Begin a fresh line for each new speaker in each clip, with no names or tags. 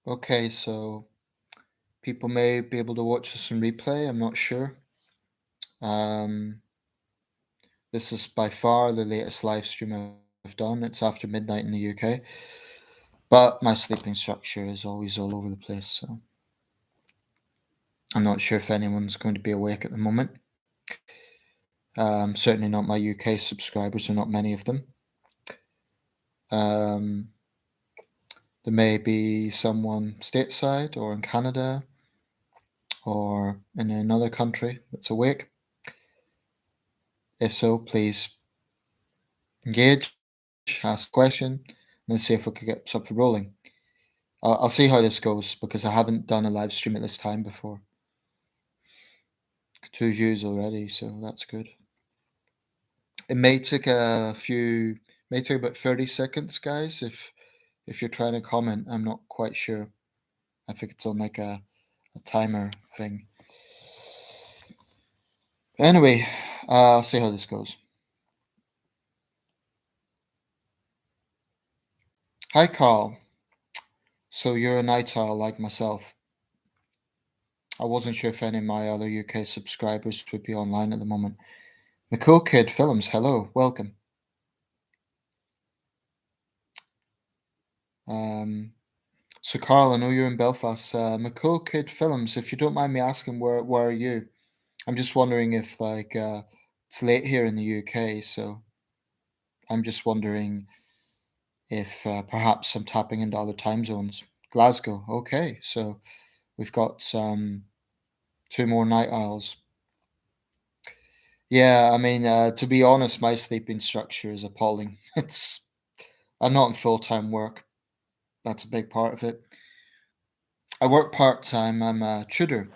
Okay, so people may be able to watch this in replay. I'm not sure. Um, this is by far the latest live stream I've done. It's after midnight in the UK, but my sleeping structure is always all over the place. So I'm not sure if anyone's going to be awake at the moment. Certainly not my UK subscribers. There are not many of them. Um, there may be someone stateside or in Canada or in another country that's awake. If so, please engage, ask a question, and then see if we could get something rolling. I'll see how this goes because I haven't done a live stream at this time before. 2 views already, so that's good. It may take may take about 30 seconds, guys. If you're trying to comment, I'm not quite sure. I think it's on like a timer thing. Anyway, I'll see how this goes. Hi, Carl. So you're a night owl like myself. I wasn't sure if any of my other UK subscribers would be online at the moment. McCool Kid Films, hello, welcome. So Carl, I know you're in Belfast. McCool Kid Films, if you don't mind me asking, where are you? I'm just wondering if it's late here in the UK, so I'm just wondering if perhaps I'm tapping into other time zones. Glasgow, okay. So we've got two more night owls. Yeah, I mean, to be honest, my sleeping structure is appalling. I'm not in full time work. That's a big part of it. I work part time. I'm a tutor.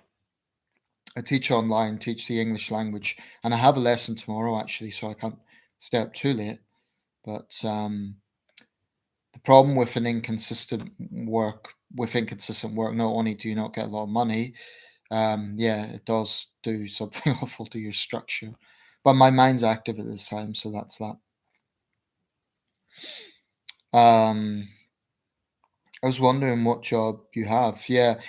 I teach online, teach the English language, and I have a lesson tomorrow actually, so I can't stay up too late. But the problem with inconsistent work, not only do you not get a lot of money, yeah, it does do something awful to your structure. But my mind's active at this time, so that's that. Um, I was wondering what job you have. Yeah.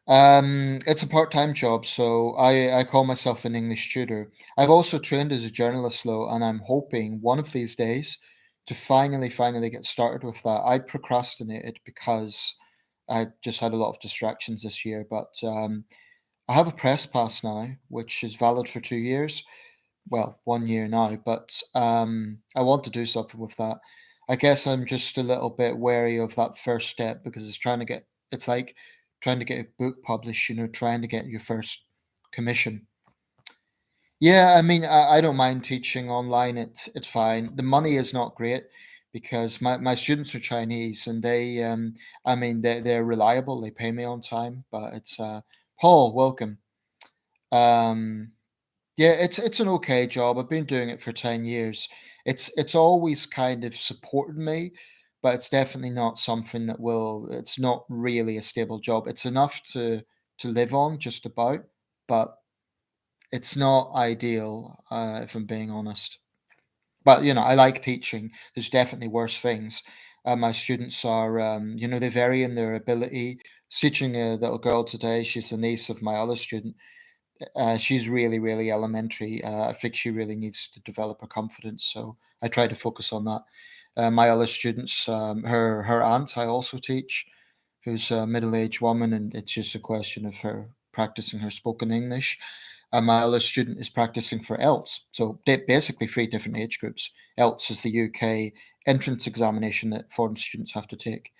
It's a part-time job, so I call myself an English tutor. I've also trained as a journalist though, and I'm hoping one of these days to finally get started with that. I procrastinated because I just had a lot of distractions this year, but I have a press pass now, which is valid for 2 years, well, 1 year now, but I want to do something with that. I guess I'm just a little bit wary of that first step because it's like trying to get a book published, trying to get your first commission. Yeah, I mean, I don't mind teaching online. It's fine. The money is not great because my students are Chinese and I mean, they're reliable. They pay me on time, but it's Paul, welcome. Um, Yeah, it's an okay job. I've been doing it for 10 years. It's always kind of supported me, but it's definitely not something it's not really a stable job. It's enough to live on just about, but it's not ideal, if I'm being honest. But I like teaching. There's definitely worse things. My students are, they vary in their ability. I was teaching a little girl today. She's the niece of my other student. She's really, really elementary. I think she really needs to develop her confidence, so I try to focus on that. My other students, her aunt, I also teach, who's a middle-aged woman, and it's just a question of her practicing her spoken English. And my other student is practicing for ELTS, so basically three different age groups. ELTS is the UK entrance examination that foreign students have to take.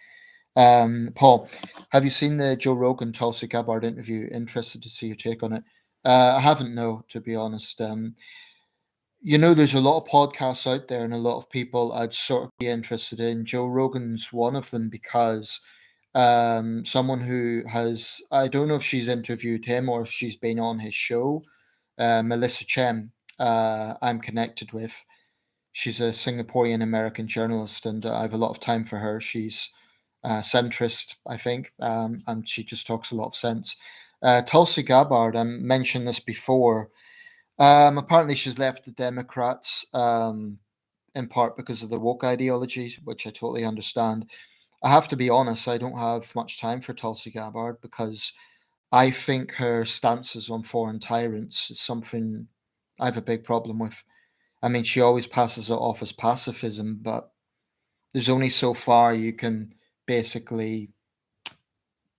Paul, have you seen the Joe Rogan Tulsi Gabbard interview? Interested to see your take on it. I haven't, no, to be honest. There's a lot of podcasts out there and a lot of people I'd sort of be interested in. Joe Rogan's one of them because someone who I don't know if she's interviewed him or if she's been on his show, Melissa Chen, I'm connected with. She's a Singaporean American journalist, and I have a lot of time for her. She's centrist, I think, and she just talks a lot of sense. Tulsi Gabbard, I mentioned this before. Apparently, she's left the Democrats in part because of the woke ideology, which I totally understand. I have to be honest, I don't have much time for Tulsi Gabbard because I think her stances on foreign tyrants is something I have a big problem with. I mean, she always passes it off as pacifism, but there's only so far you can basically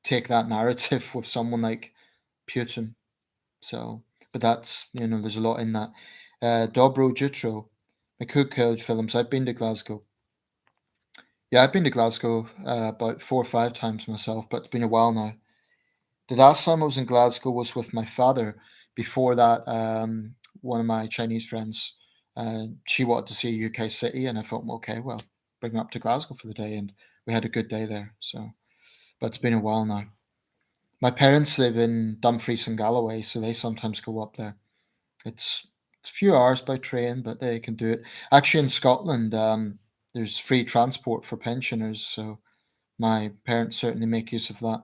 take that narrative with someone like Putin. So, but that's, there's a lot in that. Dobro Jutro, McCook films. I've been to Glasgow. Yeah, I've been to Glasgow about 4 or 5 times myself, but it's been a while now. The last time I was in Glasgow was with my father. Before that, one of my Chinese friends, she wanted to see a UK city, and I thought, well, okay, well, bring her up to Glasgow for the day, and we had a good day there. So, but it's been a while now. My parents live in Dumfries and Galloway, so they sometimes go up there. It's it's a few hours by train, but they can do it. Actually, in Scotland, there's free transport for pensioners, so my parents certainly make use of that.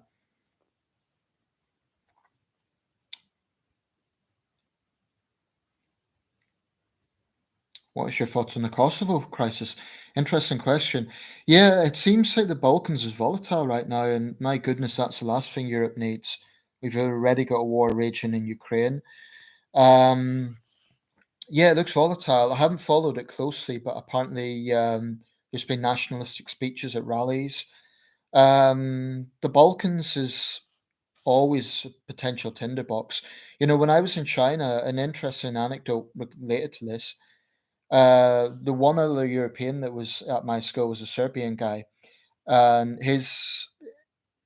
What is your thoughts on the Kosovo crisis? Interesting question. Yeah, it seems like the Balkans is volatile right now, and my goodness, that's the last thing Europe needs. We've already got a war raging in Ukraine. Um, yeah, it looks volatile. I haven't followed it closely, but apparently there's been nationalistic speeches at rallies. The Balkans is always a potential tinderbox. When I was in China, an interesting anecdote related to this. The one other European that was at my school was a Serbian guy, and his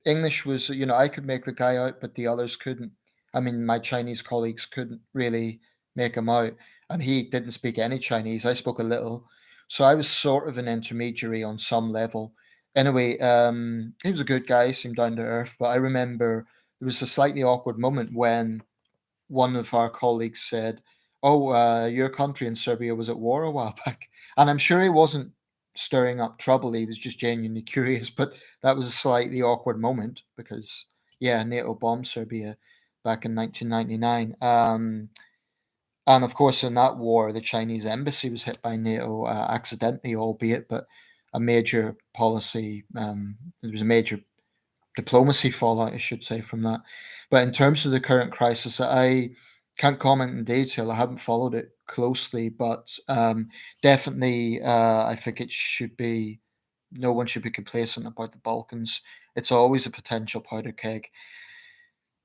English was, I could make the guy out, but the others couldn't. I mean, my Chinese colleagues couldn't really make him out, and he didn't speak any Chinese. I spoke a little, so I was sort of an intermediary on some level. Anyway, he was a good guy, seemed down to earth, but I remember there was a slightly awkward moment when one of our colleagues said, "Oh, your country in Serbia was at war a while back," and I'm sure he wasn't stirring up trouble. He was just genuinely curious. But that was a slightly awkward moment because, yeah, NATO bombed Serbia back in 1999. And of course, in that war, the Chinese embassy was hit by NATO accidentally, albeit, but a major policy. There was a major diplomacy fallout, I should say, from that. But in terms of the current crisis, I can't comment in detail. I haven't followed it closely, but definitely, I think it should be. No one should be complacent about the Balkans. It's always a potential powder keg.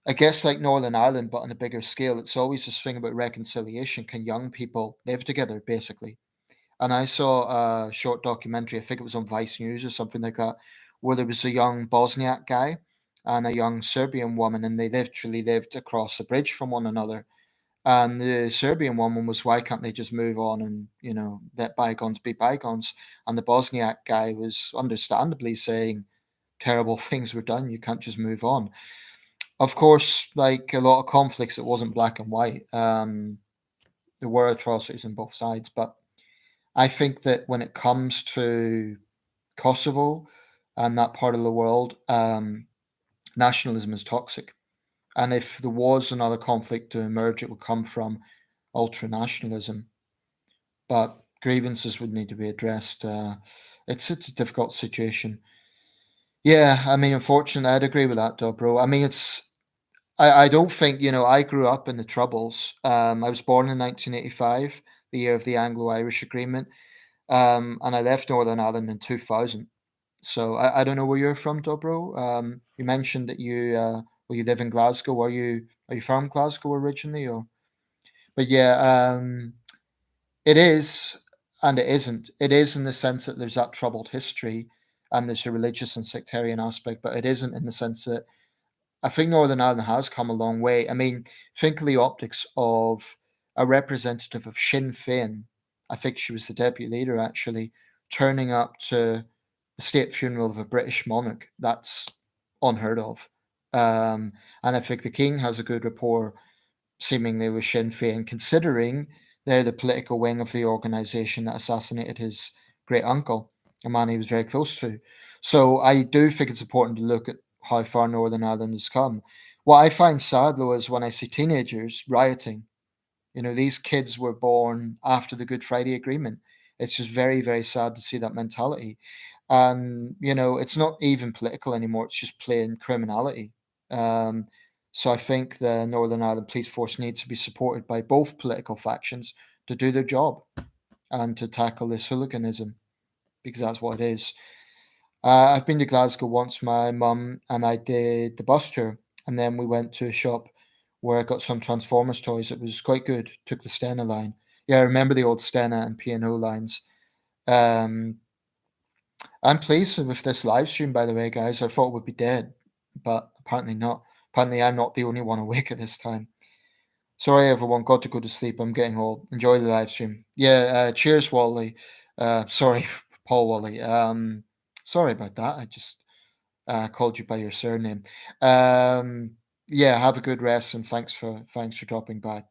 I guess like Northern Ireland, but on a bigger scale, it's always this thing about reconciliation. Can young people live together, basically? And I saw a short documentary, I think it was on Vice News or something like that, where there was a young Bosniak guy and a young Serbian woman, and they literally lived across the bridge from one another. And the Serbian woman was, why can't they just move on and, let bygones be bygones? And the Bosniak guy was understandably saying terrible things were done. You can't just move on. Of course, like a lot of conflicts, it wasn't black and white. There were atrocities on both sides, but I think that when it comes to Kosovo and that part of the world, nationalism is toxic. And if there was another conflict to emerge, it would come from ultra nationalism. But grievances would need to be addressed. It's a difficult situation. Yeah, I mean, unfortunately, I'd agree with that, though, bro. I mean, I don't think, I grew up in the Troubles. I was born in 1985, the year of the Anglo Irish Agreement. And I left Northern Ireland in 2000. So I don't know where you're from, Dobro. You mentioned that you live in Glasgow. Are you from Glasgow originally, or? But yeah, it is and it isn't. It is in the sense that there's that troubled history and there's a religious and sectarian aspect, but it isn't in the sense that I think Northern Ireland has come a long way. I mean, think of the optics of a representative of Sinn Féin. I think she was the deputy leader actually, turning up to the state funeral of a British monarch. That's unheard of. And I think the king has a good rapport, seemingly, with Sinn Féin, considering they're the political wing of the organisation that assassinated his great uncle, a man he was very close to. So I do think it's important to look at how far Northern Ireland has come. What I find sad, though, is when I see teenagers rioting. These kids were born after the Good Friday Agreement. It's just very, very sad to see that mentality. and it's not even political anymore. It's just plain criminality. Um, so I think the Northern Ireland Police Force needs to be supported by both political factions to do their job and to tackle this hooliganism, because that's what it is. I've been to Glasgow once. My mum and I did the bus tour, and then we went to a shop where I got some Transformers toys. It was quite good. Took the Stena line. Yeah, I remember the old Stena and P&O lines. Um, I'm pleased with this live stream, by the way, guys. I thought it would be dead, but apparently not. Apparently, I'm not the only one awake at this time. Sorry, everyone. Got to go to sleep. I'm getting old. Enjoy the live stream. Yeah. Cheers, Wally. Sorry, Paul Wally. Sorry about that. I just called you by your surname. Um, yeah. Have a good rest, and thanks for dropping by.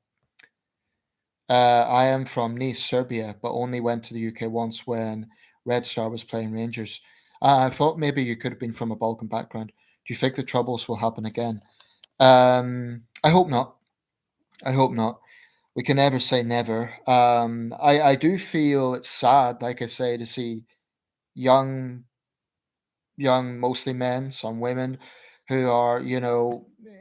I am from Nice, Serbia, but only went to the UK once when Red Star was playing Rangers. I thought maybe you could have been from a Balkan background. Do you think the troubles will happen again? I hope not. I hope not. We can never say never. I do feel it's sad, like I say, to see young mostly men, some women, who are,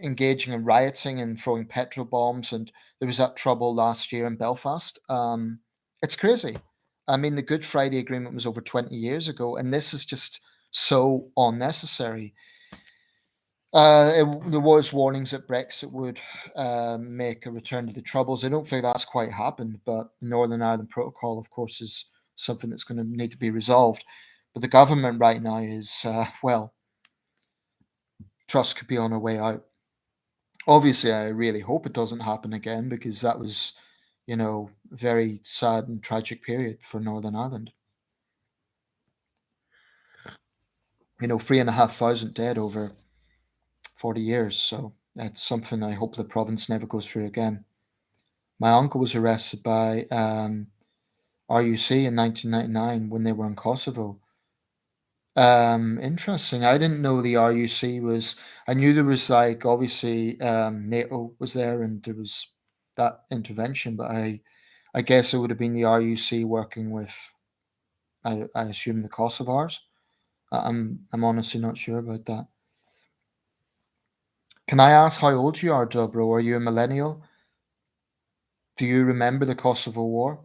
engaging in rioting and throwing petrol bombs. And there was that trouble last year in Belfast. It's crazy. I mean, the Good Friday Agreement was over 20 years ago, and this is just so unnecessary. There was warnings that Brexit would make a return to the Troubles. I don't think that's quite happened, but the Northern Ireland Protocol, of course, is something that's going to need to be resolved. But the government right now is, well, trust could be on our way out. Obviously, I really hope it doesn't happen again, because that was, a very sad and tragic period for Northern Ireland. 3,500 dead over 40 years. So that's something I hope the province never goes through again. My uncle was arrested by RUC in 1999 when they were in Kosovo. Interesting. I didn't know the RUC was. I knew there was, like, obviously NATO was there and there was that intervention, but I guess it would have been the RUC working with. I assume the Kosovars. I'm honestly not sure about that. Can I ask how old you are, Dobro? Are you a millennial? Do you remember the Kosovo War?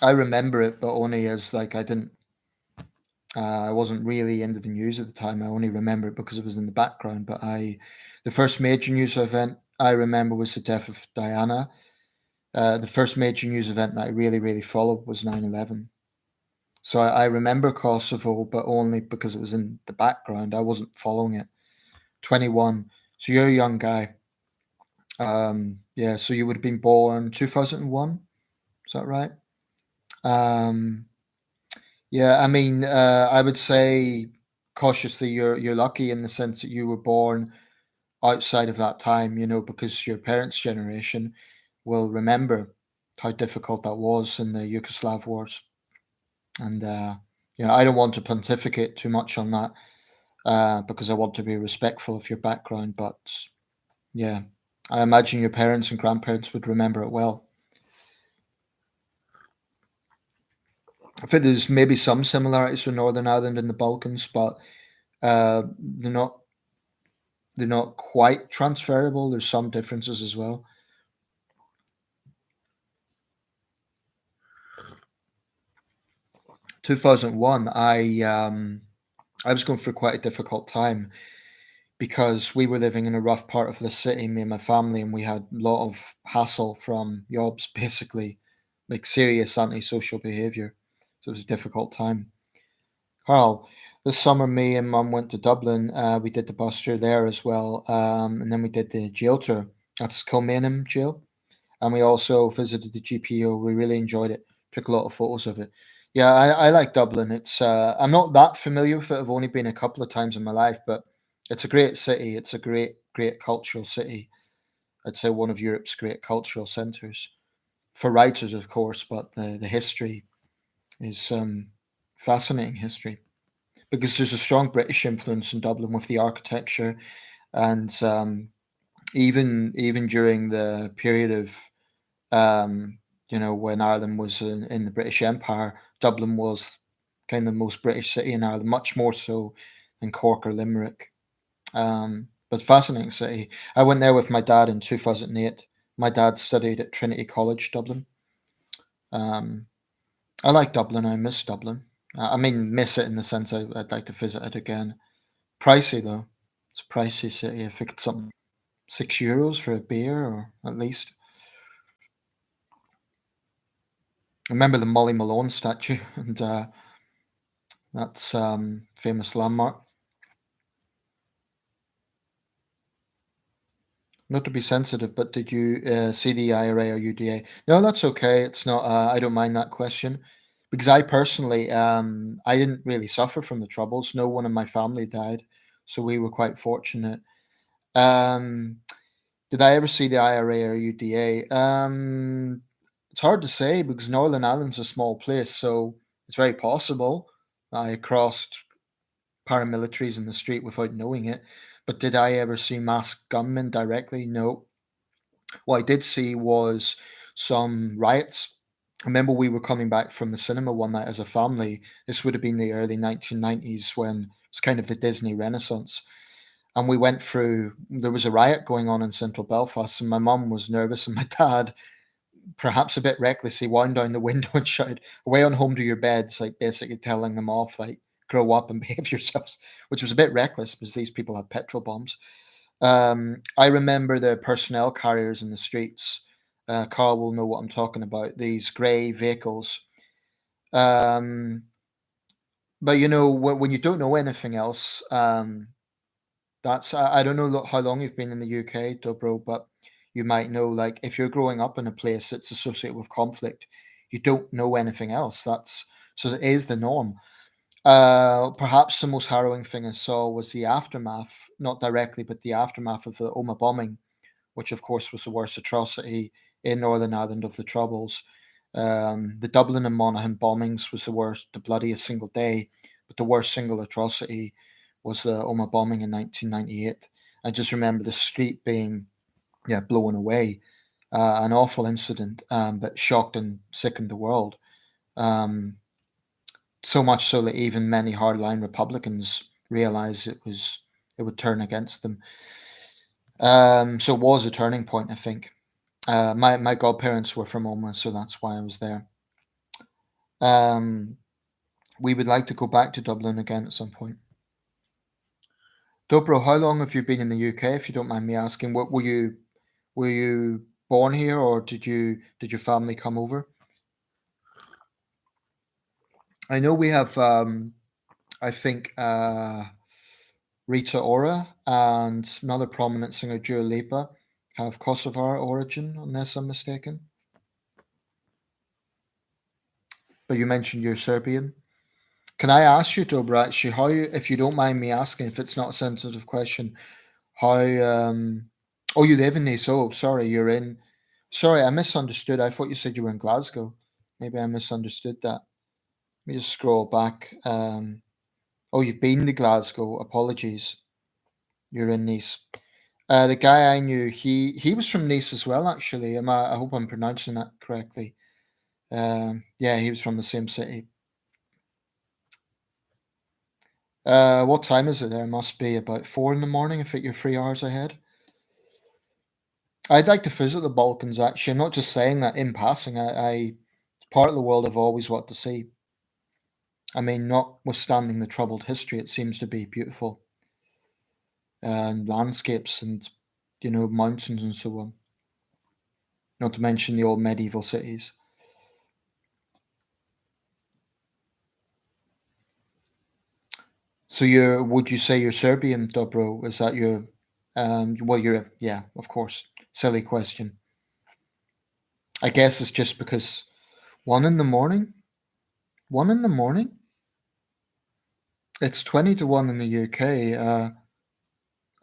I remember it, but only as, like, I wasn't really into the news at the time. I only remember it because it was in the background. But the first major news event I remember was the death of Diana. The first major news event that I really, really followed was 9/11. So I remember Kosovo, but only because it was in the background. I wasn't following it. 21. So you're a young guy. Yeah, so you would have been born 2001. Is that right? Um, yeah, I mean, I would say cautiously you're lucky in the sense that you were born outside of that time, because your parents' generation will remember how difficult that was in the Yugoslav wars. And I don't want to pontificate too much on that, because I want to be respectful of your background. But yeah, I imagine your parents and grandparents would remember it well. I think there's maybe some similarities with Northern Ireland and the Balkans, but they're not quite transferable. There's some differences as well. 2001, I was going through quite a difficult time because we were living in a rough part of the city, me and my family, and we had a lot of hassle from yobs, basically, like serious antisocial behaviour. So it was a difficult time. Carl, this summer, me and Mum went to Dublin. We did the bus tour there as well, and then we did the jail tour. That's Kilmainham Jail, and we also visited the GPO. We really enjoyed it. Took a lot of photos of it. Yeah, I like Dublin. It's I'm not that familiar with it. I've only been a couple of times in my life, but it's a great city. It's a great cultural city. I'd say one of Europe's great cultural centres for writers, of course, but the history is fascinating history, because there's a strong British influence in Dublin with the architecture and even during the period of when Ireland was in the British Empire, Dublin was kind of the most British city in Ireland, much more so than Cork or Limerick. But fascinating city. I went there with my dad in 2008. My dad studied at Trinity College, Dublin. Um, I like Dublin. I miss Dublin. I mean, miss it in the sense I'd like to visit it again. Pricey though. It's a pricey city. I think it's something €6 for a beer, or at least. I remember the Molly Malone statue, and that's famous landmark. Not to be sensitive, but did you see the IRA or UDA? No, that's okay. It's not. I don't mind that question because I personally, I didn't really suffer from the troubles. No one in my family died, so we were quite fortunate. Um, did I ever see the IRA or UDA? It's hard to say because Northern Ireland's a small place, so it's very possible I crossed paramilitaries in the street without knowing it. But did I ever see masked gunmen directly? No. What I did see was some riots. I remember we were coming back from the cinema one night as a family. This would have been the early 1990s when it was kind of the Disney Renaissance. And we went through, there was a riot going on in central Belfast, and my mum was nervous, and my dad, perhaps a bit recklessly, wound down the window and shouted, "Away on home to your beds," like basically telling them off, like, grow up and behave yourselves, which was a bit reckless because these people had petrol bombs. I remember the personnel carriers in the streets. Carl will know what I'm talking about. These grey vehicles. Um, but when you don't know anything else, that's I don't know how long you've been in the UK, Dobro, but you might know, like, if you're growing up in a place that's associated with conflict, you don't know anything else. That's so it is the norm. Perhaps the most harrowing thing I saw was the aftermath, not directly, but the aftermath of the Omagh bombing, which of course was the worst atrocity in Northern Ireland of the Troubles. The Dublin and Monaghan bombings was the worst, the bloodiest single day, but the worst single atrocity was the Omagh bombing in 1998. I just remember the street being, yeah, blown away. An awful incident, that shocked and sickened the world. Um, so much so that even many hardline Republicans realized it would turn against them. So it was a turning point, I think. My godparents were from Omagh, so that's why I was there. Um, we would like to go back to Dublin again at some point. Dobro, how long have you been in the UK, if you don't mind me asking? What were you born here, or did your family come over? I know we have I think Rita Ora and another prominent singer, Dua Lipa, have Kosovar origin, unless I'm mistaken. But you mentioned you're Serbian. Can I ask you, Dobra, actually, how you, if you don't mind me asking, if it's not a sensitive question, how oh, you live in Nice. Oh, sorry, you're in sorry, I misunderstood. I thought you said you were in Glasgow. Maybe I misunderstood that. Let me just scroll back. Oh, you've been to Glasgow. Apologies. You're in Nice. The guy I knew, he was from Nice as well, actually. I hope I'm pronouncing that correctly. Yeah, he was from the same city. What time is it there? Must be about 4 in the morning. I think you're 3 hours ahead. I'd like to visit the Balkans, actually. I'm not just saying that in passing. I it's part of the world I've always wanted to see. I mean, notwithstanding the troubled history, it seems to be beautiful, and landscapes and mountains and so on. Not to mention the old medieval cities. So would you say you're Serbian, Dobro? Is that your, well, yeah, of course. Silly question. I guess it's just because 1 in the morning? 1 in the morning? It's 20 to 1 in the UK.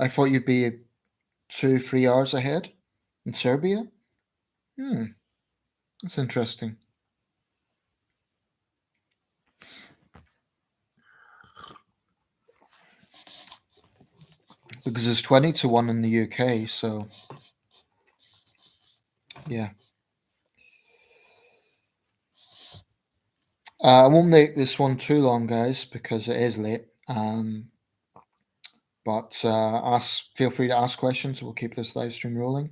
I thought you'd be 2, 3 hours ahead in Serbia. Hmm, that's interesting. because there's 20 to 1 in the UK. So yeah, I won't make this one too long, guys, because it is late. But feel free to ask questions. We'll keep this live stream rolling.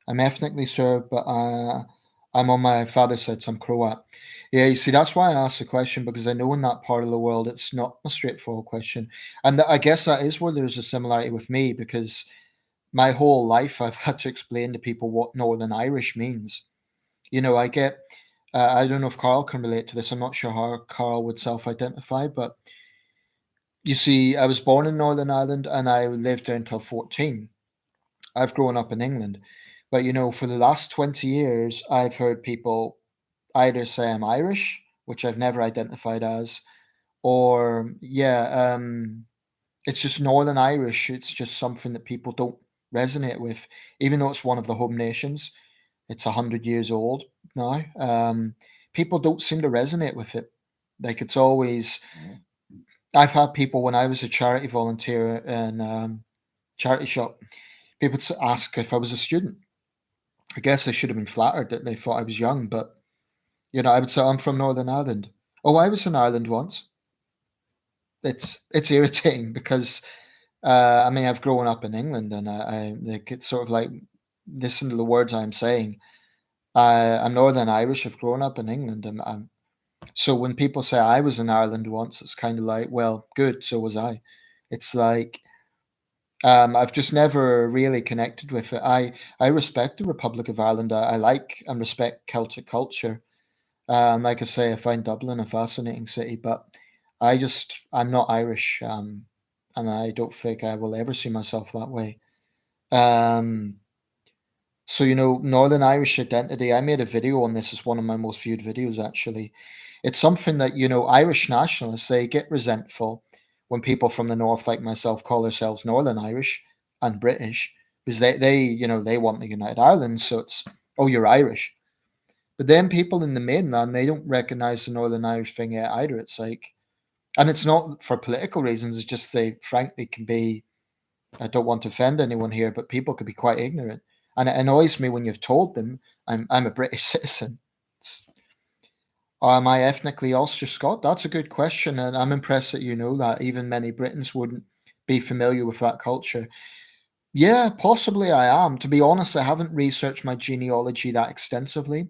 I'm ethnically Serb, but I'm on my father's side, so I'm Croat. Yeah, you see, that's why I asked the question, because I know in that part of the world it's not a straightforward question, and I guess that is where there's a similarity with me, because my whole life I've had to explain to people what Northern Irish means. I get. I don't know if Carl can relate to this. I'm not sure how Carl would self-identify, but you see, I was born in Northern Ireland and I lived there until 14. I've grown up in England. But for the last 20 years, I've heard people either say I'm Irish, which I've never identified as, or it's just Northern Irish. It's just something that people don't resonate with, even though it's one of the home nations. It's 100 years old now. People don't seem to resonate with it. Like it's always. I've had people when I was a charity volunteer in charity shop. People ask if I was a student. I guess I should have been flattered that they thought I was young, but I would say I'm from Northern Ireland. Oh, I was in Ireland once. It's irritating because I mean I've grown up in England and I like it's sort of like listen to the words I'm saying. I'm Northern Irish. I've grown up in England, and so when people say I was in Ireland once, it's kind of like, well, good, so was I. It's like I've just never really connected with it. I respect the Republic of Ireland. I like and respect Celtic culture. Like I say, I find Dublin a fascinating city, but I'm not Irish, and I don't think I will ever see myself that way. Um, so Northern Irish identity. I made a video on this. It's one of my most viewed videos, actually. It's something that Irish nationalists they get resentful when people from the north, like myself, call themselves Northern Irish and British, because they want the United Ireland. So it's, oh, you're Irish. But then people in the mainland, they don't recognize the Northern Irish thing yet either. It's like, and it's not for political reasons. It's just they frankly can be. I don't want to offend anyone here, but people could be quite ignorant, and it annoys me when you've told them I'm a British citizen. It's, am I ethnically Ulster Scot? That's a good question, and I'm impressed that you know that. Even many Britons wouldn't be familiar with that culture. Yeah, possibly I am. To be honest, I haven't researched my genealogy that extensively,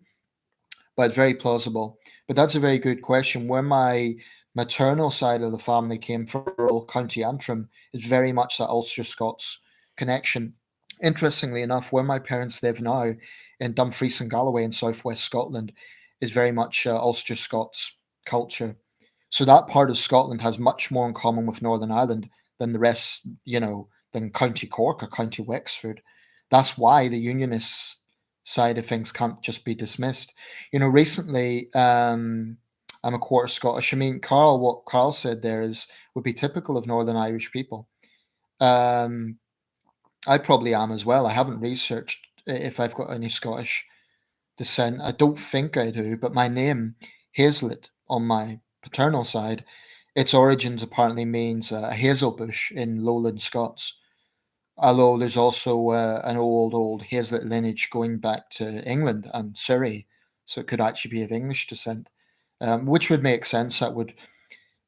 but very plausible. But that's a very good question. Where my maternal side of the family came from, rural County Antrim, is very much that Ulster Scots connection. Interestingly enough, where my parents live now, in Dumfries and Galloway in southwest Scotland, is very much Ulster Scots culture. So that part of Scotland has much more in common with Northern Ireland than the rest, than County Cork or County Wexford. That's why the Unionists side of things can't just be dismissed. Recently, I'm a quarter Scottish. I mean, what Carl said there is would be typical of Northern Irish people. Um, I probably am as well. I haven't researched if I've got any Scottish descent. I don't think I do, but my name, Hazlet, on my paternal side, its origins apparently means a hazel bush in Lowland Scots. Although there's also an old Hazlet lineage going back to England and Surrey, so it could actually be of English descent, which would make sense. That would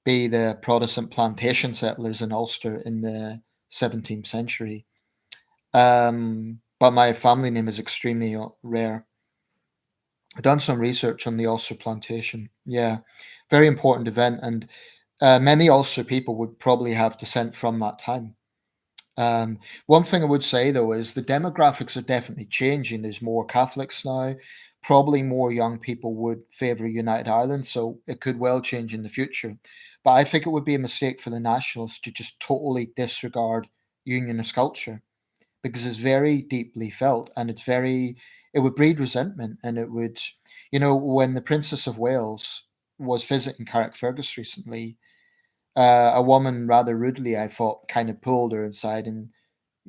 be the Protestant plantation settlers in Ulster in the 17th century. But my family name is extremely rare. I've done some research on the Ulster plantation. Yeah, very important event, and many Ulster people would probably have descent from that time. One thing I would say though is the demographics are definitely changing. There's more Catholics now. Probably more young people would favour United Ireland, so it could well change in the future. But I think it would be a mistake for the Nationalists to just totally disregard Unionist culture because it's very deeply felt and it would breed resentment and it would, when the Princess of Wales was visiting Carrickfergus recently, a woman rather rudely, I thought, kind of pulled her aside and,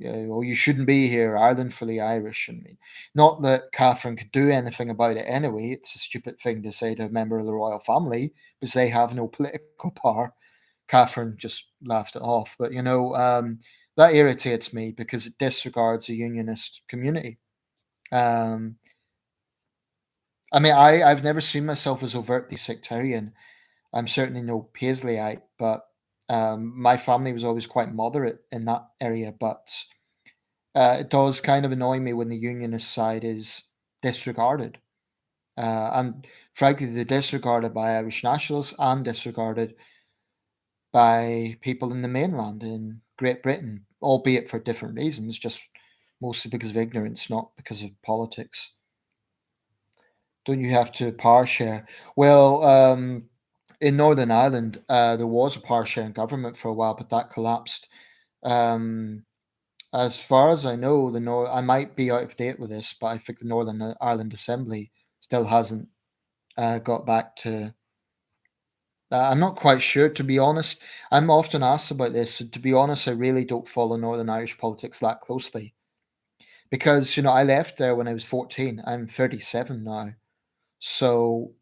oh, you shouldn't be here, Ireland for the Irish. I mean, not that Catherine could do anything about it anyway. It's a stupid thing to say to a member of the royal family because they have no political power. Catherine just laughed it off. But, That irritates me because it disregards a unionist community. Um, I mean, I've never seen myself as overtly sectarian. I'm certainly no Paisleyite, but my family was always quite moderate in that area. But it does kind of annoy me when the unionist side is disregarded. And frankly, they're disregarded by Irish nationalists and disregarded by people in the mainland in Great Britain, albeit for different reasons, just mostly because of ignorance, not because of politics. Don't you have to power share? Well, in Northern Ireland, there was a power sharing government for a while, but that collapsed. Um, as far as I know, I might be out of date with this, but I think the Northern Ireland Assembly still hasn't got back to. I'm not quite sure, to be honest. I'm often asked about this. And to be honest, I really don't follow Northern Irish politics that closely because I left there when I was 14. I'm 37 now, so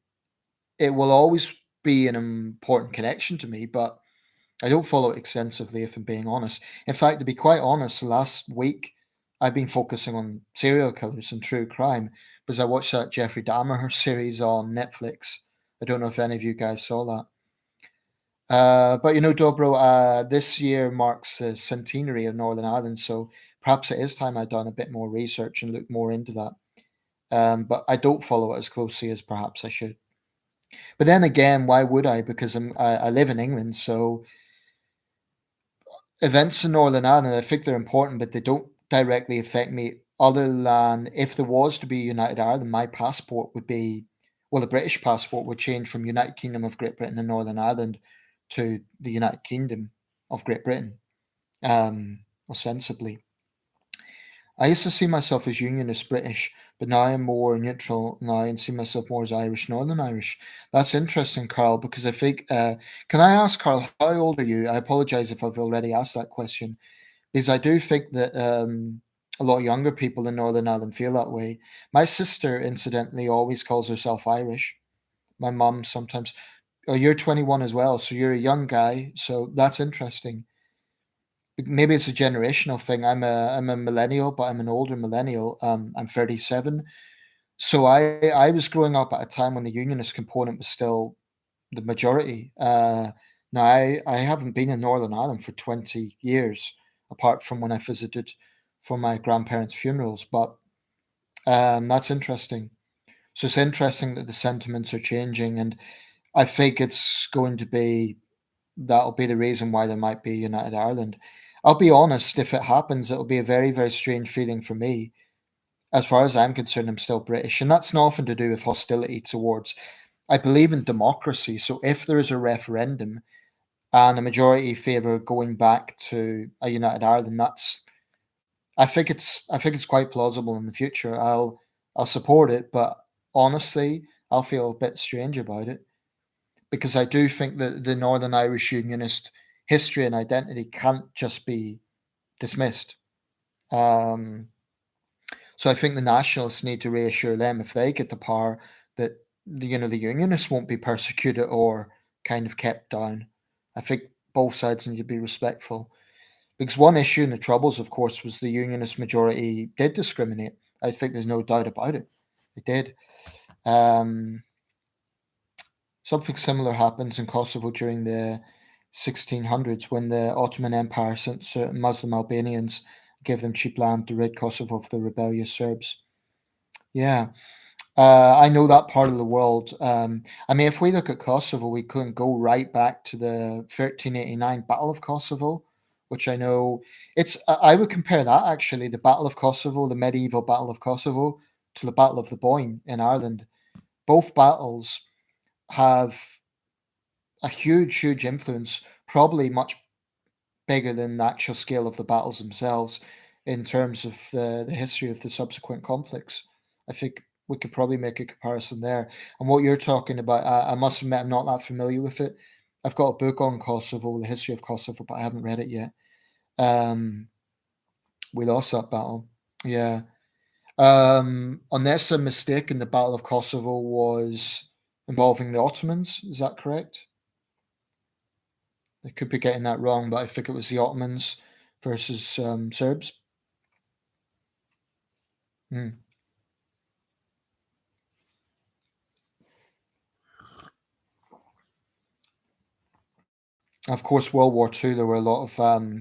it will always be an important connection to me, but I don't follow it extensively, if I'm being honest. In fact, to be quite honest, last week I've been focusing on serial killers and true crime because I watched that Jeffrey Dahmer series on Netflix. I don't know if any of you guys saw that. But Dobro, this year marks the centenary of Northern Ireland, so perhaps it is time I'd done a bit more research and looked more into that. But I don't follow it as closely as perhaps I should. But then again, why would I? Because I live in England, so events in Northern Ireland, I think they're important, but they don't directly affect me. Other than if there was to be United Ireland, my passport would be, well, the British passport would change from United Kingdom of Great Britain and Northern Ireland to the United Kingdom of Great Britain, ostensibly. I used to see myself as Unionist British, but now I'm more neutral now and see myself more as Irish, Northern Irish. That's interesting, Carl, because I think. Can I ask, Carl, how old are you? I apologise if I've already asked that question, because I do think that a lot of younger people in Northern Ireland feel that way. My sister, incidentally, always calls herself Irish. My mum sometimes. Oh, you're 21 as well, so you're a young guy, so that's interesting. Maybe it's a generational thing. I'm a millennial, but I'm an older millennial. I'm 37. So I was growing up at a time when the unionist component was still the majority. Now I haven't been in Northern Ireland for 20 years, apart from when I visited for my grandparents' funerals. But that's interesting. So it's interesting that the sentiments are changing, and I think it's going to be that'll be the reason why there might be United Ireland. I'll be honest, if it happens, it'll be a very, very strange feeling for me. As far as I'm concerned, I'm still British, and that's nothing to do with hostility towards. I believe in democracy, so if there is a referendum and a majority favour going back to a United Ireland, I think it's quite plausible in the future. I'll support it, but honestly, I'll feel a bit strange about it because I do think that the Northern Irish Unionist history and identity can't just be dismissed. Um, so I think the nationalists need to reassure them if they get the power that the Unionists won't be persecuted or kind of kept down. I think both sides need to be respectful because one issue in the Troubles, of course, was the Unionist majority did discriminate. I think there's no doubt about it. They did. Um, Something similar happens in Kosovo during the 1600s when the Ottoman Empire sent certain Muslim Albanians, gave them cheap land to rid Kosovo of the rebellious Serbs. Yeah, I know that part of the world. I mean, if we look at Kosovo, we couldn't go right back to the 1389 Battle of Kosovo, which I know it's. I would compare that actually, the Battle of Kosovo, the medieval Battle of Kosovo, to the Battle of the Boyne in Ireland. Both battles have a huge, huge influence, probably much bigger than the actual scale of the battles themselves in terms of the history of the subsequent conflicts. I think we could probably make a comparison there. And what you're talking about, I must admit, I'm not that familiar with it. I've got a book on Kosovo, the history of Kosovo, but I haven't read it yet. Um, we lost that battle. Yeah. Unless I'm mistaken, the Battle of Kosovo was involving the Ottomans. Is that correct? I could be getting that wrong, but I think it was the Ottomans versus Serbs. Mm. Of course, World War II, there were a lot of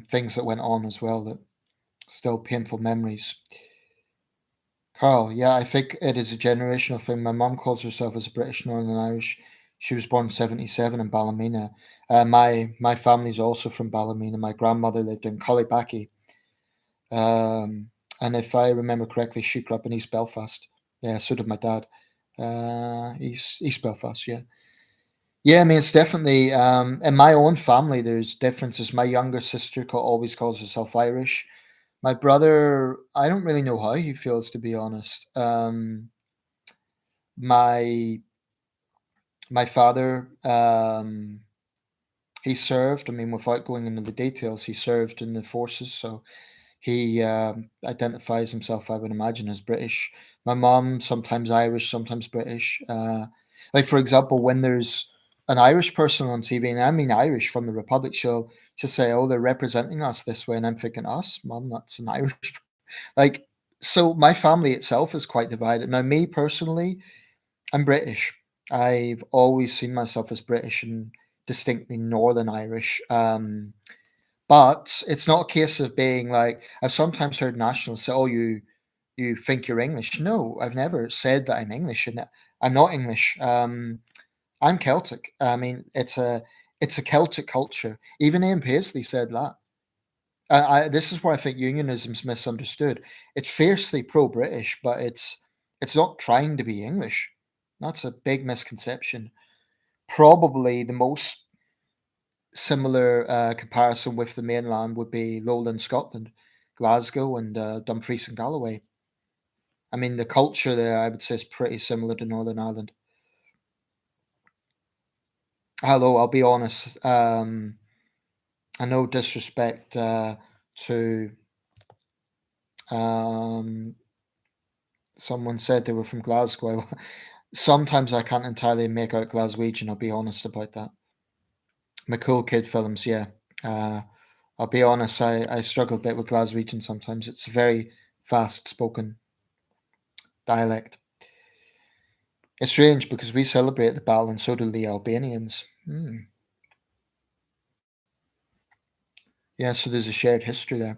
things that went on as well that still painful memories. Carl, yeah, I think it is a generational thing. My mum calls herself as a British Northern Irish. She was born 77 in Ballymena. My family's also from Ballymena. My grandmother lived in Cullybackey. And if I remember correctly, she grew up in East Belfast. Yeah, so did my dad. East Belfast, yeah. Yeah, I mean, it's definitely in my own family. There's differences. My younger sister always calls herself Irish. My brother, I don't really know how he feels, to be honest. My my father, he served. I mean, without going into the details, he served in the forces, so he identifies himself, I would imagine, as British. My mom, sometimes Irish, sometimes British. Like, for example, when there's an Irish person on TV, and I mean Irish from the Republic, she'll say, "Oh, they're representing us this way," and I'm thinking, "Us, mom, that's an Irish." Like, so my family itself is quite divided. Now, me personally, I'm British. I've always seen myself as British and distinctly Northern Irish. But it's not a case of being like I've sometimes heard nationals say, "Oh, you think you're English." No, I've never said that I'm English, and I'm not English. I'm Celtic. I mean, it's a Celtic culture. Even Ian Paisley said that. This is where I think unionism's misunderstood. It's fiercely pro-British, but it's not trying to be English. That's a big misconception. Probably the most similar comparison with the mainland would be lowland Scotland, Glasgow and Dumfries and Galloway. I mean, the culture there, I would say, is pretty similar to Northern Ireland. Hello, I'll be honest. I no disrespect to um, someone said they were from Glasgow. Sometimes I can't entirely make out Glaswegian. I'll be honest about that. My cool kid films, yeah. Uh, I'll be honest. I struggle a bit with Glaswegian sometimes. It's a very fast spoken dialect. It's strange because we celebrate the battle and so do the Albanians. Hmm. Yeah, so there's a shared history there.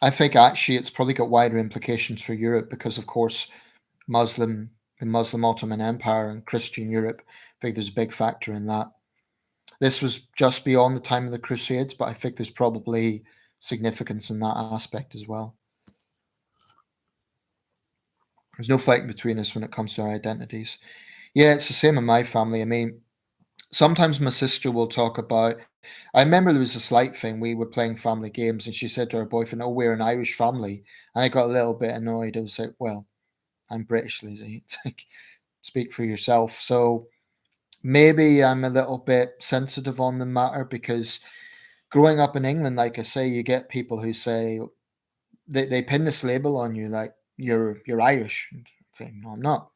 I think actually it's probably got wider implications for Europe because, of course, Muslim, the Muslim Ottoman Empire and Christian Europe. I think there's a big factor in that. This was just beyond the time of the Crusades, but I think there's probably significance in that aspect as well. There's no fighting between us when it comes to our identities. Yeah, it's the same in my family. I mean, sometimes my sister will talk about. I remember there was a slight thing. We were playing family games, and she said to her boyfriend, "Oh, we're an Irish family." And I got a little bit annoyed. I was like, "Well, I'm British, Lizzie. It's like, speak for yourself." So maybe I'm a little bit sensitive on the matter because growing up in England, like I say, you get people who say they pin this label on you like you're Irish. And I think, no, I'm not.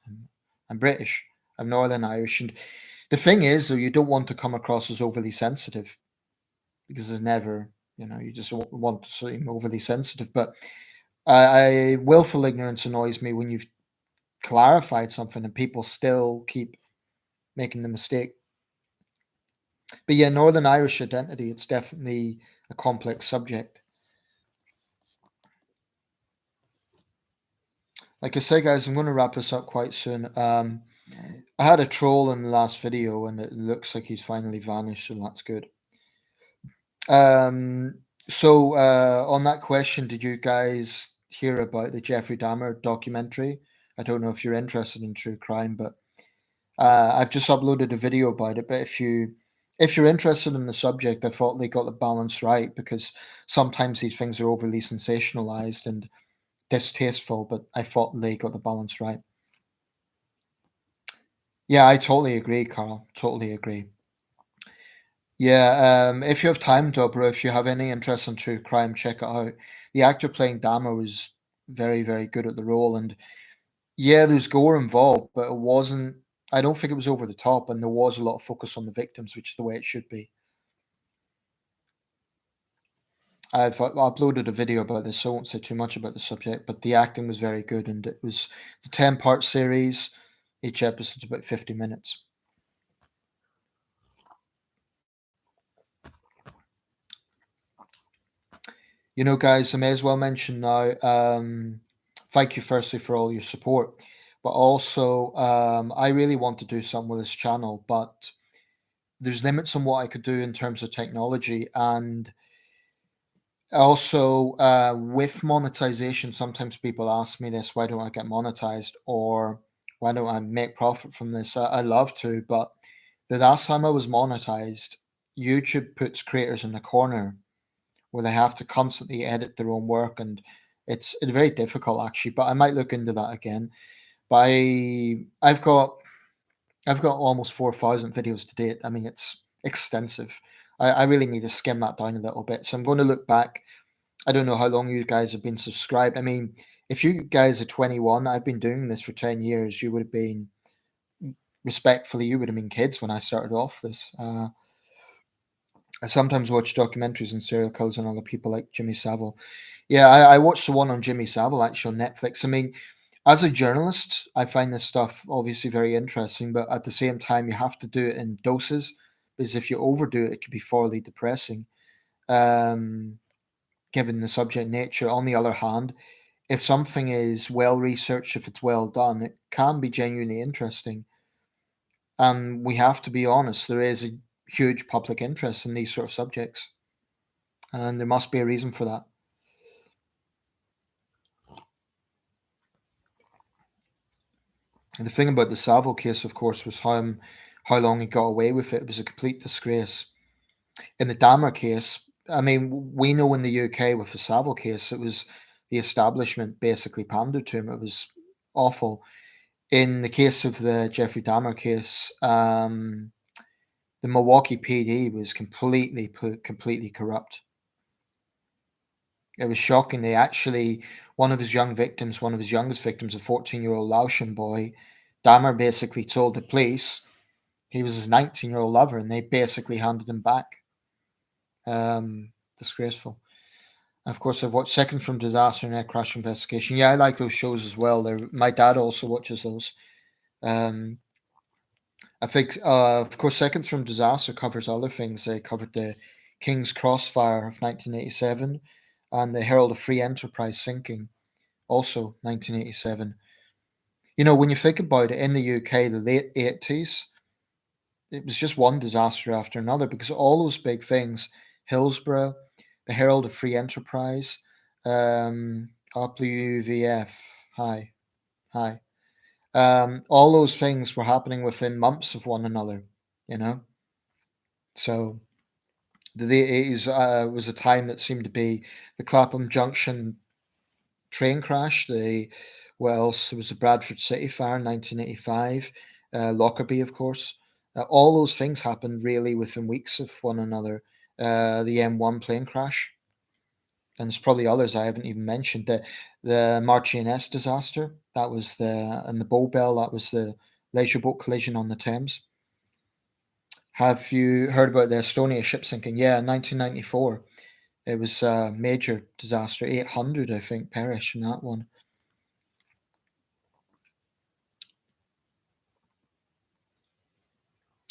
I'm British. I'm Northern Irish. And the thing is, though, you don't want to come across as overly sensitive because there's never, you just want to seem overly sensitive. But willful ignorance annoys me when you've clarified something and people still keep making the mistake. But yeah, Northern Irish identity, it's definitely a complex subject. Like I say, guys, I'm going to wrap this up quite soon. I had a troll in the last video, and it looks like he's finally vanished, so that's good. Um, on that question, did you guys hear about the Jeffrey Dahmer documentary? I don't know if you're interested in true crime, but I've just uploaded a video about it. But if you're interested in the subject, I thought they got the balance right because sometimes these things are overly sensationalized and distasteful, but I thought they got the balance right. Yeah, I totally agree, Carl. Totally agree. Yeah, if you have time, Dobro, if you have any interest in true crime, check it out. The actor playing Dahmer was very, very good at the role, and yeah, there's gore involved, but it wasn't. I don't think it was over the top, and there was a lot of focus on the victims, which is the way it should be. I've uploaded a video about this, so I won't say too much about the subject, but the acting was very good, and it was it's a 10-part series. Each episode's about 50 minutes. You know, guys, I may as well mention now, thank you firstly for all your support, but also, I really want to do something with this channel, but there's limits on what I could do in terms of technology, and also, with monetization, sometimes people ask me this: why don't I get monetized, or why don't I make profit from this? I love to, but the last time I was monetized, YouTube puts creators in a corner where they have to constantly edit their own work, and it's very difficult actually. But I might look into that again. But I've got almost 4,000 videos to date. I mean, it's extensive. I really need to skim that down a little bit. So I'm going to look back. I don't know how long you guys have been subscribed. I mean, if you guys are 21, I've been doing this for 10 years. You would have been, respectfully, you would have been kids when I started off this. I sometimes watch documentaries on serial killers and other people like Jimmy Savile. Yeah, I watched the one on Jimmy Savile actually on Netflix. I mean, as a journalist, I find this stuff obviously very interesting, but at the same time, you have to do it in doses because if you overdo it, it can be thoroughly depressing. Um, Given the subject nature. On the other hand, if something is well researched, if it's well done, it can be genuinely interesting. And we have to be honest, there is a huge public interest in these sort of subjects, and there must be a reason for that. And the thing about the Savile case, of course, was how long he got away with it. It was a complete disgrace. In the Dahmer case, I mean, we know in the UK with the Savile case, it was the establishment basically pandered to him. It was awful. In the case of the Jeffrey Dahmer case, the Milwaukee PD was completely corrupt. It was shocking. They actually, one of his youngest victims, a 14-year-old Laotian boy, Dahmer basically told the police he was his 19-year-old lover, and they basically handed him back. Disgraceful. And of course, I've watched Seconds from Disaster and Air Crash Investigation. Yeah, I like those shows as well. My dad also watches those. Um, I think, of course, Seconds from Disaster covers other things. They covered the King's Crossfire of 1987 and the Herald of Free Enterprise sinking, also 1987. You know, when you think about it, in the UK, the late 80s, it was just one disaster after another because all those big things, Hillsborough, the Herald of Free Enterprise, WVF, hi, hi. All those things were happening within months of one another, you know? So the late 80s was a time that seemed to be the Clapham Junction train crash, what else? There was the Bradford City Fire in 1985, Lockerbie, of course. All those things happened really within weeks of one another. The M1 plane crash, and there's probably others I haven't even mentioned. The Marchioness disaster, that was and the Bow Bell, that was the leisure boat collision on the Thames. Have you heard about the Estonia ship sinking? Yeah, 1994. It was a major disaster. 800, I think, perished in that one.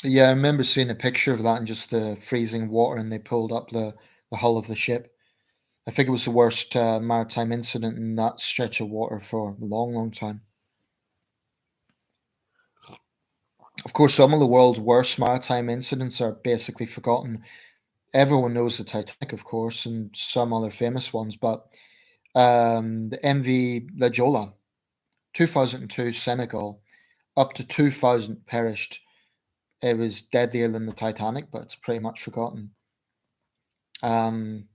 Yeah, I remember seeing a picture of that and just the freezing water, and they pulled up the hull of the ship. I think it was the worst maritime incident in that stretch of water for a long, long time. Of course, some of the world's worst maritime incidents are basically forgotten. Everyone knows the Titanic, of course, and some other famous ones, but the MV La Jolla, 2002, Senegal, up to 2,000 perished. It was deadlier than the Titanic, but it's pretty much forgotten. Um,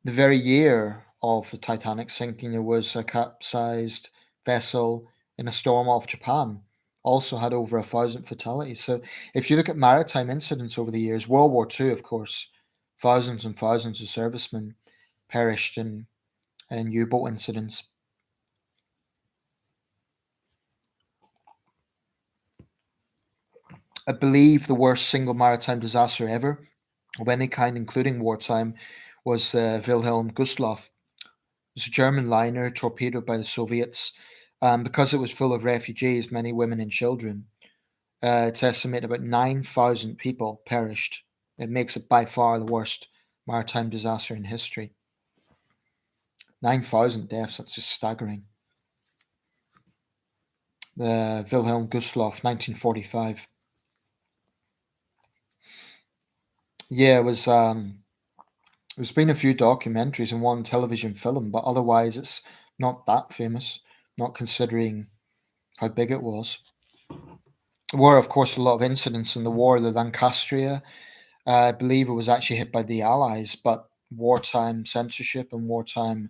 the very year of the Titanic sinking, there was a capsized vessel in a storm off Japan. Also had over 1,000 fatalities. So if you look at maritime incidents over the years, World War II, of course, thousands and thousands of servicemen perished in U-boat incidents. I believe the worst single maritime disaster ever of any kind, including wartime, was the Wilhelm Gustloff. It was a German liner torpedoed by the Soviets. Because it was full of refugees, many women and children, it's estimated about 9,000 people perished. It makes it by far the worst maritime disaster in history. 9,000 deaths, that's just staggering. The Wilhelm Gustloff, 1945. Yeah, there's been a few documentaries and one television film, but otherwise it's not that famous, not considering how big it was. There were, of course, a lot of incidents in the war. The Lancastria, I believe it was actually hit by the Allies, but wartime censorship and wartime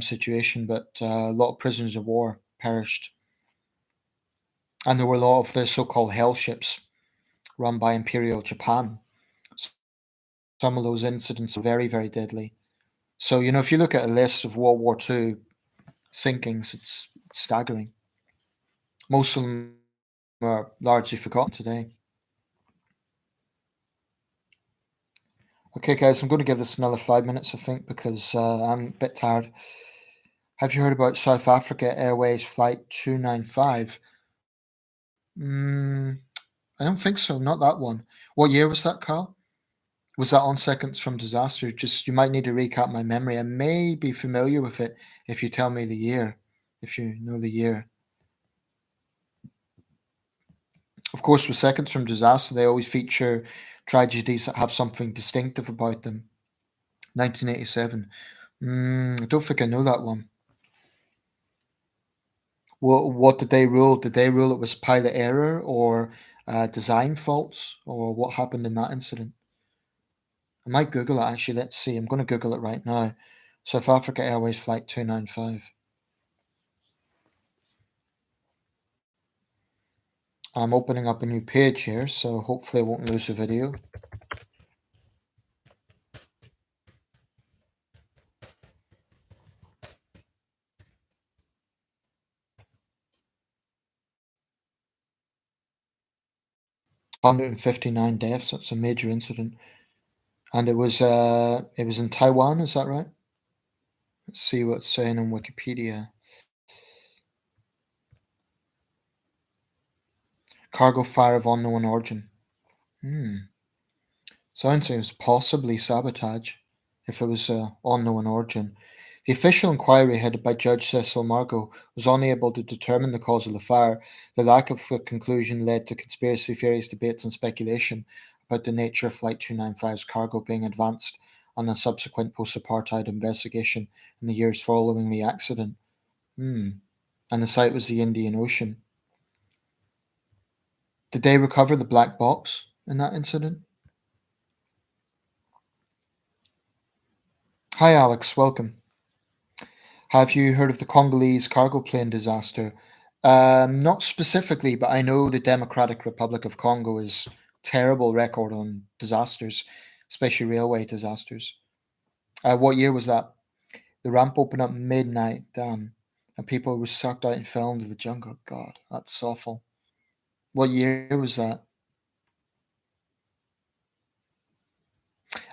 situation. But a lot of prisoners of war perished, and there were a lot of the so-called hell ships run by Imperial Japan. Some of those incidents were very, very deadly. So if you look at a list of World War II sinkings, it's staggering. Most of them are largely forgotten today. Okay, guys, I'm going to give this another 5 minutes, I think, because I'm a bit tired. Have you heard about South Africa Airways Flight 295? Mm, I don't think so, not that one. What year was that, Carl? Was that on Seconds from Disaster? Just, you might need to recap my memory. I may be familiar with it if you tell me the year, if you know the year. Of course, with Seconds from Disaster, they always feature tragedies that have something distinctive about them. 1987. I don't think I know that one. What did they rule? Did they rule it was pilot error or design faults, or what happened in that incident? I might Google it actually. Let's see. I'm going to Google it right now. South Africa Airways Flight 295. I'm opening up a new page here, so hopefully I won't lose the video. $159 deaths. That's a major incident, and it was in Taiwan. Is that right? Let's see what it's saying on Wikipedia. Cargo fire of unknown origin. Sounds like it was possibly sabotage if it was unknown origin. The official inquiry headed by Judge Cecil Margot was unable to determine the cause of the fire. The lack of a conclusion led to conspiracy theories, debates, and speculation about the nature of Flight 295's cargo being advanced and a subsequent post apartheid investigation in the years following the accident. And the site was the Indian Ocean. Did they recover the black box in that incident? Hi, Alex. Welcome. Have you heard of the Congolese cargo plane disaster? Not specifically, but I know the Democratic Republic of Congo is terrible record on disasters, especially railway disasters. What year was that? The ramp opened up midnight, and people were sucked out and fell into the jungle. God, that's awful. What year was that?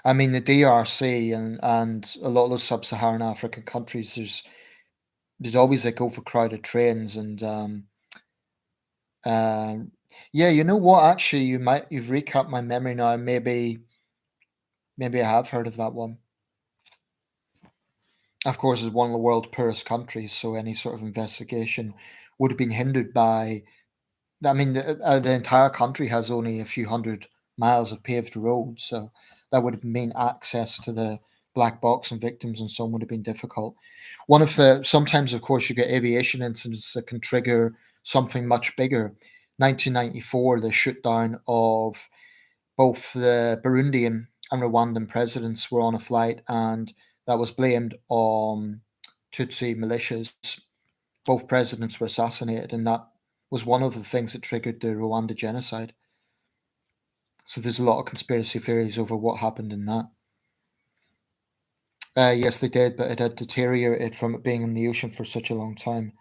I mean, the DRC and a lot of those sub-Saharan African countries. There's always like overcrowded trains and Um, yeah, you know what? Actually, you've recapped my memory now. Maybe I have heard of that one. Of course, it's one of the world's poorest countries, so any sort of investigation would have been hindered by. I mean, the entire country has only a few hundred miles of paved roads, so that would have meant access to the black box and victims and so on would have been difficult. One of the sometimes, of course, you get aviation incidents that can trigger something much bigger. 1994, the shootdown of both the Burundian and Rwandan presidents were on a flight, and that was blamed on Tutsi militias. Both presidents were assassinated, and that was one of the things that triggered the Rwanda genocide. So there's a lot of conspiracy theories over what happened in that. Yes, they did, but it had deteriorated from it being in the ocean for such a long time.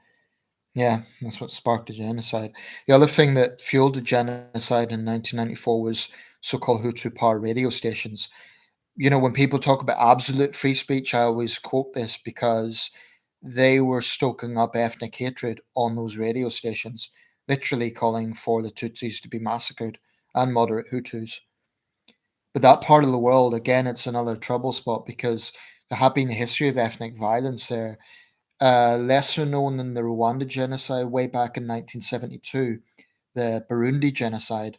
Yeah, that's what sparked the genocide. The other thing that fueled the genocide in 1994 was so-called Hutu power radio stations. When people talk about absolute free speech, I always quote this because they were stoking up ethnic hatred on those radio stations, literally calling for the Tutsis to be massacred and moderate Hutus. But that part of the world, again, it's another trouble spot because there had been a history of ethnic violence there. Lesser known than the Rwanda genocide way back in 1972, the Burundi genocide,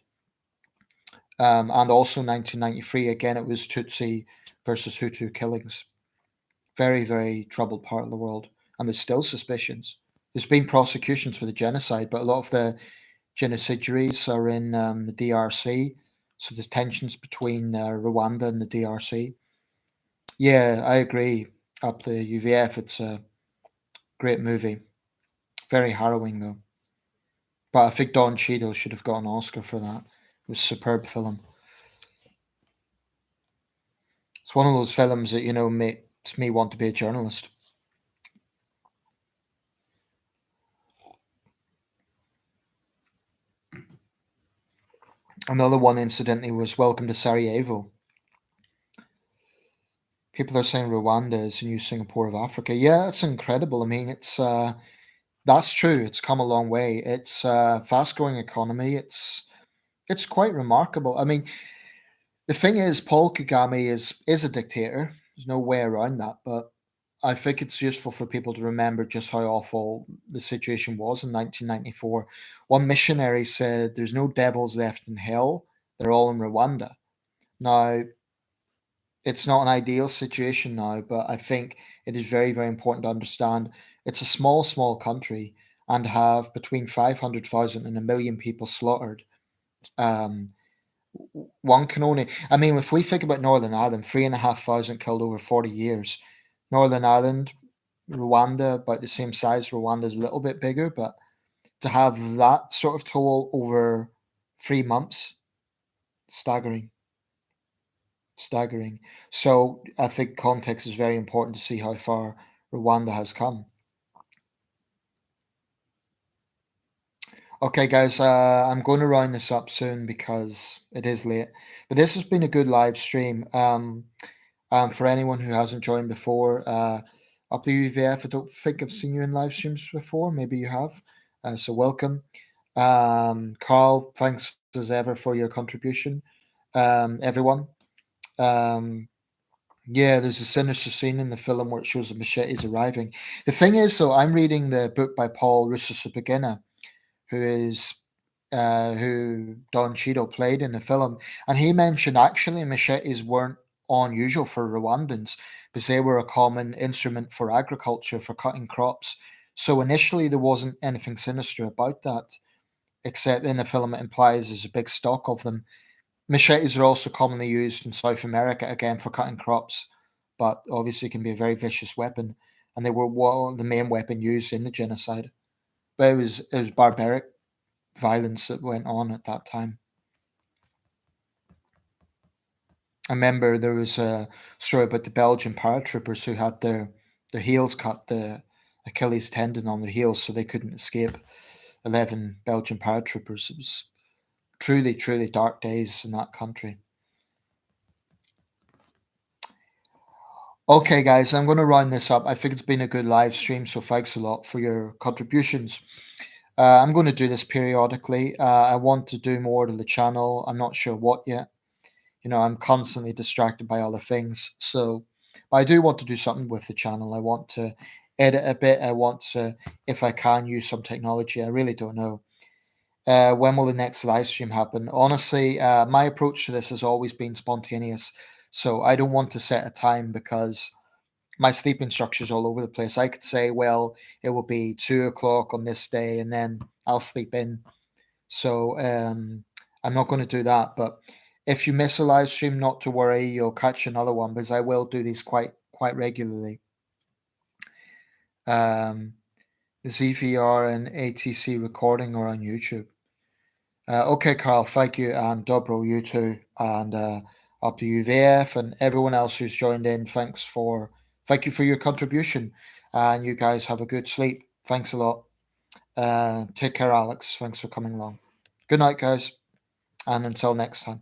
and also 1993. Again, it was Tutsi versus Hutu killings. Very, very troubled part of the world. And there's still suspicions. There's been prosecutions for the genocide, but a lot of the genocidaries are in the DRC. So there's tensions between Rwanda and the DRC. Yeah, I agree. Up the UVF, it's a great movie. Very harrowing, though. But I think Don Cheadle should have got an Oscar for that. It was a superb film. It's one of those films that, makes me want to be a journalist. Another one, incidentally, was Welcome to Sarajevo. People are saying Rwanda is the new Singapore of Africa. Yeah, it's incredible. I mean, that's true. It's come a long way. It's a fast growing economy. It's quite remarkable. I mean, the thing is, Paul Kagame is a dictator. There's no way around that. But I think it's useful for people to remember just how awful the situation was in 1994. One missionary said, "There's no devils left in hell. They're all in Rwanda." Now, it's not an ideal situation now, but I think it is very, very important to understand it's a small, small country and have between 500,000 and a million people slaughtered. Um, One can only, I mean, if we think about Northern Ireland, 3,500 killed over 40 years. Northern Ireland, Rwanda, about the same size. Rwanda is a little bit bigger, but to have that sort of toll over 3 months, staggering. Staggering. So I think context is very important to see how far Rwanda has come. Okay, guys, I'm going to round this up soon because it is late. But this has been a good live stream. For anyone who hasn't joined before, up the UVF, I don't think I've seen you in live streams before. Maybe you have. So welcome. Carl, thanks as ever for your contribution. Everyone. Um, Yeah, there's a sinister scene in the film where it shows the machetes arriving. The thing is, though, I'm reading the book by Paul Rusesabagina, who Don Cheadle played in the film, and he mentioned actually machetes weren't unusual for Rwandans because they were a common instrument for agriculture for cutting crops. So initially there wasn't anything sinister about that, except in the film it implies there's a big stock of them. Machetes are also commonly used in South America, again for cutting crops, but obviously can be a very vicious weapon, and they were the main weapon used in the genocide. But it was barbaric violence that went on at that time. I remember there was a story about the Belgian paratroopers who had their heels cut, the Achilles tendon on their heels, so they couldn't escape. 11 Belgian paratroopers. It was truly, truly dark days in that country. Okay, guys, I'm going to round this up. I think it's been a good live stream, so thanks a lot for your contributions. I'm going to do this periodically. I want to do more to the channel. I'm not sure what yet. I'm constantly distracted by other things. So, but I do want to do something with the channel. I want to edit a bit. I want to, if I can, use some technology. I really don't know. When will the next live stream happen? Honestly, my approach to this has always been spontaneous. So I don't want to set a time because my sleeping structure's all over the place. I could say, well, it will be 2 o'clock on this day, and then I'll sleep in. So I'm not going to do that. But if you miss a live stream, not to worry, you'll catch another one because I will do these quite regularly. Um, the ZVR and ATC recording are on YouTube. Okay, Carl, thank you, and Dobro, you too, and up to UVF and everyone else who's joined in. Thank you for your contribution, and you guys have a good sleep. Thanks a lot. Take care, Alex. Thanks for coming along. Good night, guys, and until next time.